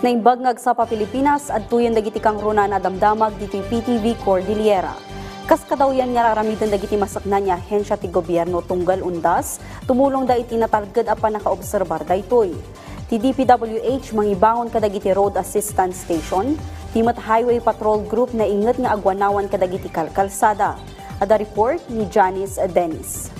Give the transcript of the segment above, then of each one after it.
Naimbagngag sa Pilipinas at tuyon dagiti kang runa na damdamag dito'y PTV Cordillera. Kas kadawyan nga raramidan dagiti masaknan niya hensya ti gobyerno tunggal undas, tumulong da iti natalged apan nakaobserbar daytoy. Ti DPWH mangibangon kadagiti road assistance station, Timat Highway Patrol Group na inget nga agwanawan kadagiti kalkalsada. Ada report ni Janice Dennis.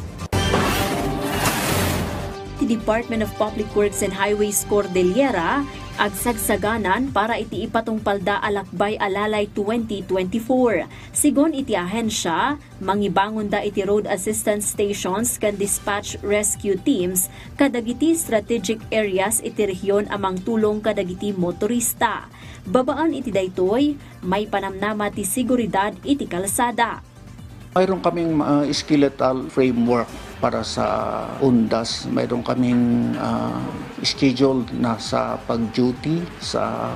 The Department of Public Works and Highways Cordillera agsagsaganan para iti ipatungpalda alakbay alalay 2024. Sigon iti ahensya, mangibangon da iti road assistance stations kan dispatch rescue teams kadagiti strategic areas iti rehiyon amang tulong kadagiti motorista. Babaan iti daytoy, may panamnama ti seguridad iti kalsada. Mayroon kaming skeletal framework para sa undas. Mayroon kaming schedule na sa pag-duty sa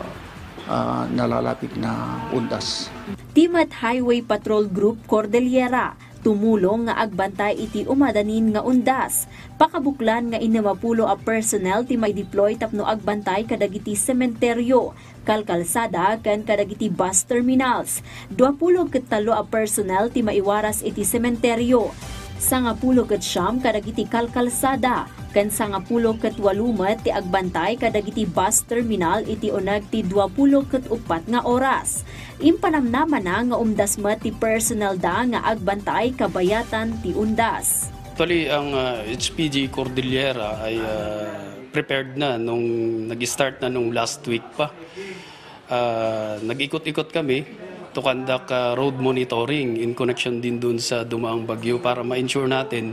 nalalapit na undas. Timat Highway Patrol Group Cordillera tumulong nga agbantay iti umadanin nga undas. Pakabuklan nga inamapulo a personnel ti may deploy tapno agbantay kadagiti sementeryo, kalkalsada ken kadagiti bus terminals. 20 ket 3 a personnel ti maiwaras iti sementeryo. 10 ket 9 kadagiti kalkalsada ken 10 ket 8 ti agbantay kadagiti bus terminal iti uneg ti 20 ket 4 nga oras. Impanamnaman na nga umdas met ti personnel da nga agbantay kabayatan ti undas. Actually, ang HPG Cordillera ay prepared na nung nag-start na nung last week pa. Nag-ikot-ikot kami to conduct road monitoring in connection din dun sa dumaang bagyo para ma-ensure natin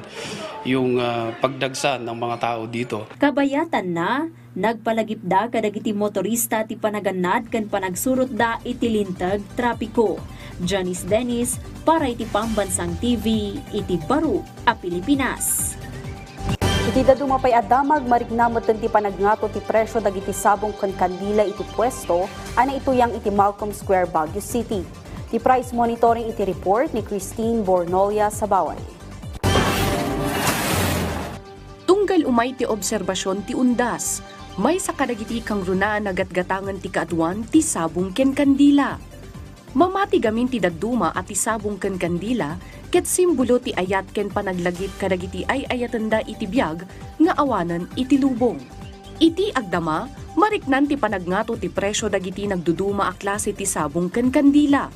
yung pagdagsa ng mga tao dito. Kabayatan na, nagpalagip da kadagiti motorista ti panaganad ken panagsurot da iti lintag trapiko. Janice Dennis para iti Pambansang TV, iti Baro, a Pilipinas. Iti dadumapay adamag marignamot ti panagnato ti presyo dagiti sabong ken kandila iti pwesto ana ituyang iti Malcolm Square, Baguio City. Ti price monitoring iti report ni Christine Bornolia sa Baway. Tunggal umay ti obserbasyon ti undas, may sa kadagiti kang runa nagatgatangan ti kaadwan ti sabong ken kandila. Mamati gamin ti dagduma at ti sabong ken kandila ket simbolo ti ayat ken panaglagip kadagiti ay ayatenda iti biag nga awanan iti lubong. Iti agdama, mariknan ti panagnato ti presyo dagiti nagduduma a klase ti sabong ken kandila.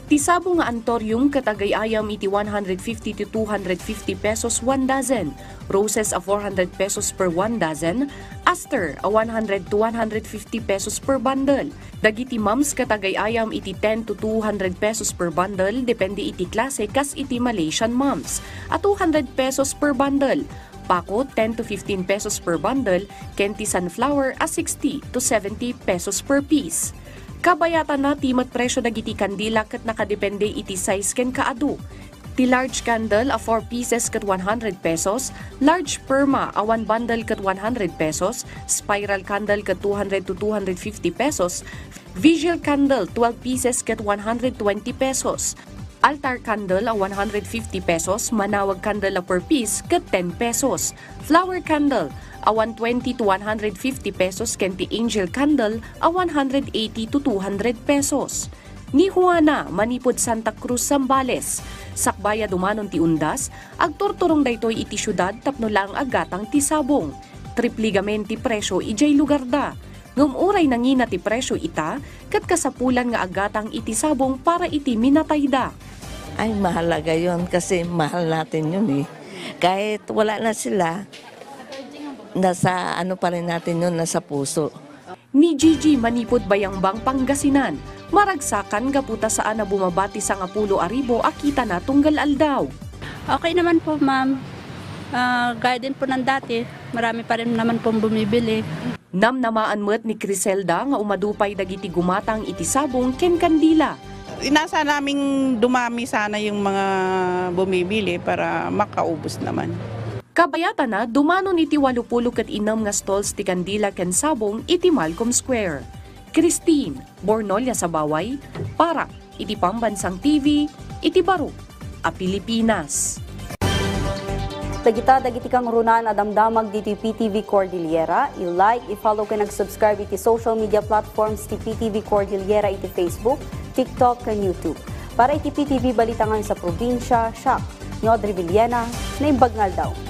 Ti sabong nga antorium katagayayam iti 150 to 250 pesos 1 dozen, roses a 400 pesos per 1 dozen, aster a 100 to 150 pesos per bundle. Dagiti mums katagayayam iti 10 to 200 pesos per bundle depende iti klase kas iti Malaysian mums, a 200 pesos per bundle. Pako 10 to 15 pesos per bundle, kenti sunflower a 60 to 70 pesos per piece. Kabayatan na timat presyo dagiti kandila ket nakadepende iti size ken kaadu. Ti large candle a 4 pieces ket 100 pesos, large perma a 1 bundle ket 100 pesos, spiral candle ket 200 to 250 pesos, visual candle 12 pieces ket 120 pesos. Altar candle a 150 pesos, manawag candle a per piece ket 10 pesos. Flower candle a 120 to 150 pesos ken ti angel candle a 180 to 200 pesos. Ni Juana, Manipod Santa Cruz, Zambales. Sakbaya dumanon ti undas, agturturong daytoy iti syudad tapno lang agatang ti sabong. Tripligamen ti presyo ijay lugar da. Ngumuray nangina ti presyo ita, kat kasapulan nga agatang iti sabong para iti minatay da. Ay, mahalaga yon kasi mahal natin yun eh. Kahit wala na sila, nasa ano pa rin natin yun, nasa puso. Ni Gigi Manipod Bayangbang Pangasinan, maragsakan gaputa saan na bumabati sa 10,000 akita na tunggal aldaw. Okay naman po ma'am, gaya din po ng dati, marami pa rin naman pong bumibili. Namnamaan met ni Criselda nga umadupay dagiti gumatang iti sabong ken kandila. Inasa naming dumami sana yung mga bumibili para makaubos naman. Kabayatan na dumanon iti 80 ket 6 nga stalls ti kandila ken sabong iti Malcolm Square. Christine Bornolia sa Baway para iti Pambansang TV, iti Baro, a Pilipinas. Dagita kang runa na damdamag dito PTV Cordillera. I-like, i-follow ka nag-subscribe iti social media platforms ti PTV Cordillera iti Facebook, TikTok, and YouTube. Para iti PTV balitangan sa probinsya, siya, ni Audrey Villena, na imbagnal daw.